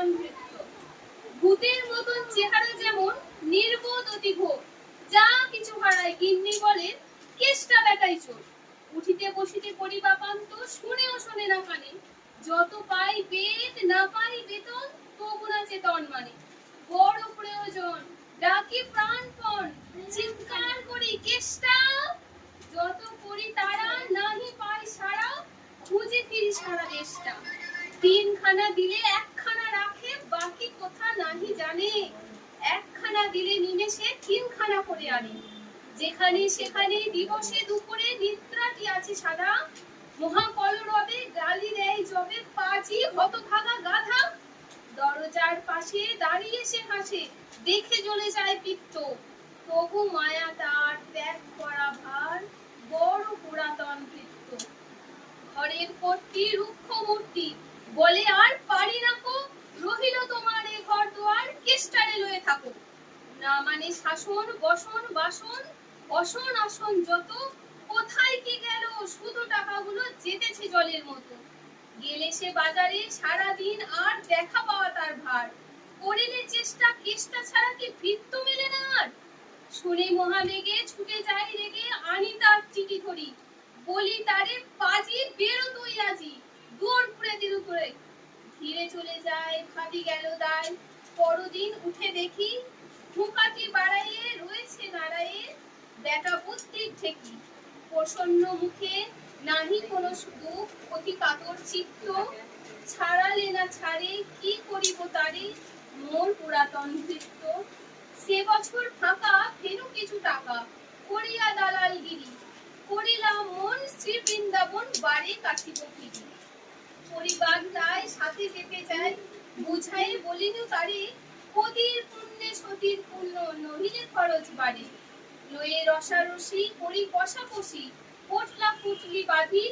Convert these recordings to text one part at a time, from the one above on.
পুরাতন ভৃত্য। ভূতের মতন চেহারা যেমন, নির্বোধ অতি ঘোর। যা কিছু হারায় গিন্নি বলে কেষ্টা বেটাই চোর। উঠিতে বসিতে করিবা পান্ত, শুনেও শোনে না কানে। যত পাই বেদ না পাই বেতন, তবু না চেতন মানে। বড় প্রয়োজন ডাকি প্রাণপণ, চিৎকার করি কেষ্টা। যত করি তারা নাহি পাই সারা, খুঁজে ফিরি সারা দেশটা। তিনখানা দিলে একখানা রাখে, বাকি কোথা নাহি জানে। একখানা দিলে নিমেষে তিনখানা করে আনে। যেখানে সেখানে দিবসে দুপুরে নিদ্রাটি আছে সাদা। মহাকলরবে গালি দেয় যবে, পাজি হতভাগা গাধা। দরজার পাশে দাঁড়িয়ে সে হাসে, দেখে জ্বলে যায় পিত্ত। তবু মায়া তার ত্যাগ করা ভার, বড় পুরাতন ভৃত্য। ঘরের কর্ত্রী রুক্ষ মূর্তি, বলে আর পারি না কো। রহিল তোমার এ ঘর দুয়ার, কেষ্টারে লয়ে থাকো। না মানে শাসন বসন বাসন, অসন আসন যত। কোথায় কি গেল শুধু টাকাগুলো যেতেছে জলের মতো। গেলে সে বাজারে সারা দিন, আর দেখা পাওয়া তার ভার। করিলে চেষ্টা কেষ্টা ছাড়া কি ভৃত্য মেলে না আর। শুনে মহাবেগে ছুটে যায় রেগে, আনি তার চিঠি ধরি। বলি তারে পাজি বেরো তুই আজি, দৌড় পুরে দিল করে। ধীরে চলে যায় ভাবি গেল দায়, পরদিন উঠে দেখি মুখাটি বাড়াইয়ে রয়েছে দাঁড়াইয়ে বেটা বুদ্ধির ঠেকি। প্রসন্ন মুখে নাহি কোনো দুঃখ, অতি কাতর চিত্ত। ছাড়ালে না ছাড়ে কি করিব তারে, মোর পুরাতন ভৃত্য। সে বছর ফাঁকা ফেরু কিছু টাকা, করিয়া দালালগিরি। করিলাম মন শ্রী বৃন্দাবন বাড়ি কাশিব ফিরি। পরিবার তাই সাথে যেতে চায়, বুঝাই বলিনু তারে। পতির পুণ্যে সতীর পুণ্য, নহিলে খরচ বাড়ে। লয়ে রসারসি করি কষাকষি, পোটলা পুটলি বাঁধি।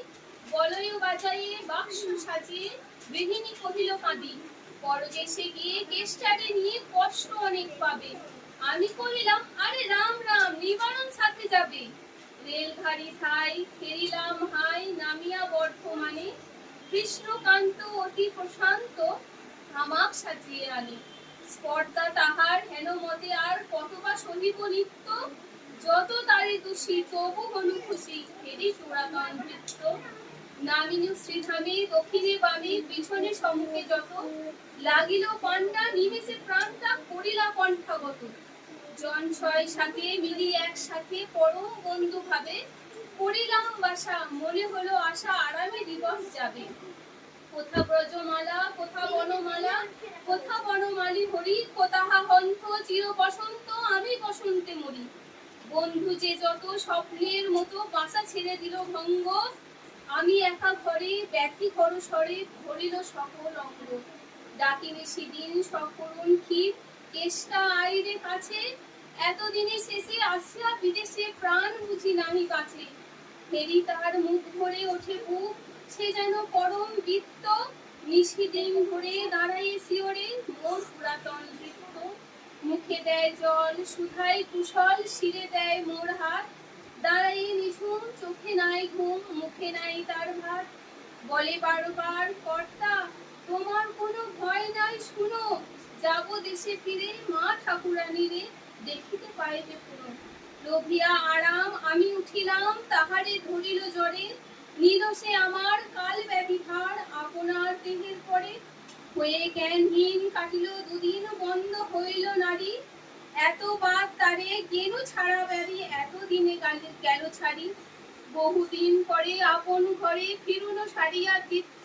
বলয় বাজাইয়ে বাক্স সাজিয়ে, গৃহিণী কহিল কাঁদি। পরদেশে গিয়ে কেষ্টারে নিয়ে কষ্ট অনেক পাবে। আমি কহিলাম আরে রাম রাম, নিবারণ সাথে যাবে। রেলগাড়ি ঠাই ফেরিলাম হাই, নামিয়া বর্ধমানে। কৃষ্ণকান্ত অতি প্রশান্ত, হামাক সাজিয়ে আনে। স্পর্ধা তাহার হেন মতে আর কতবা সহিব নিত্য। যত তারে দোষী তবু হনু খুশি, ফেরি পুরাতন ভৃত্য। নামিনু শ্রীধামে দক্ষিণে বামে, পিছনে সম্মুখে যত। লাগিল পান্ডা নিমেষে প্রাণটা করিলা কণ্ঠাগত। জন ছয় সাথে মিলি একসাথে পরম বন্ধু ভাবে। করিলাম বাসা মনে হলো আশা, আরামে দিবস যাবে। কোথা ব্রজমালা কোথা বনমালা, কোথা বনমালী হরি। কোথাহা হন্ত চির বসন্ত, আমি বসন্তে মরি। বন্ধু যে যত স্বপ্নের মতো বাসা ছেড়ে দিল ভঙ্গ। আমি একা ঘরে ব্যথি ঘরস্বরে, ভরিল সকল অঙ্গ। ডাকিনি সেদিন সকরুণ ক্ষীর, কেষ্টা আইরে কাছে। এতদিনে শেষে আসিয়া বিদেশে, প্রাণ বুঝি নাহি কাছে। ফেরি তার মুখ ভরে ওঠে বুক, সে যেন পরম বৃত্ত। নিশিদিন ধরে দাঁড়াইয়ে শিওরে, মোর পুরাতন ভৃত্য। মুখে দেয় জল সুধাই কুশল, শিরে দেয় মোর হাত। দাঁড়াইয়ে নিঝুম চোখে নাই ঘুম, মুখে নাই তার ভাত। বলে বারবার কর্তা তোমার কোনো ভয় নাই শুনো। যাব দেশে ফিরে মা ঠাকুরানীরে, দেখিতে পাইবে পুরো। লোভিয়া আরাম আমি উঠিলাম, তাহারে ধরিল জ্বরে। নিল সে আমার কাল ব্যাধি ভার, আপনার দেহের পরে। হয়ে জ্ঞানহীন কাটিল দুদিন, বন্ধ হইল নারী। এত বাদ তারে গেল ছাড়া ব্যাধি, এতদিনে গেল ছাড়ি। বহুদিন পরে আপন ঘরে ফিরুন সারিয়া তীর্থ।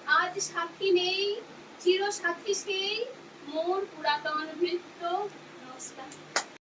আজ সাথী নেই চির সাথী সেই, মোর পুরাতন ভৃত্য। নমস্কার।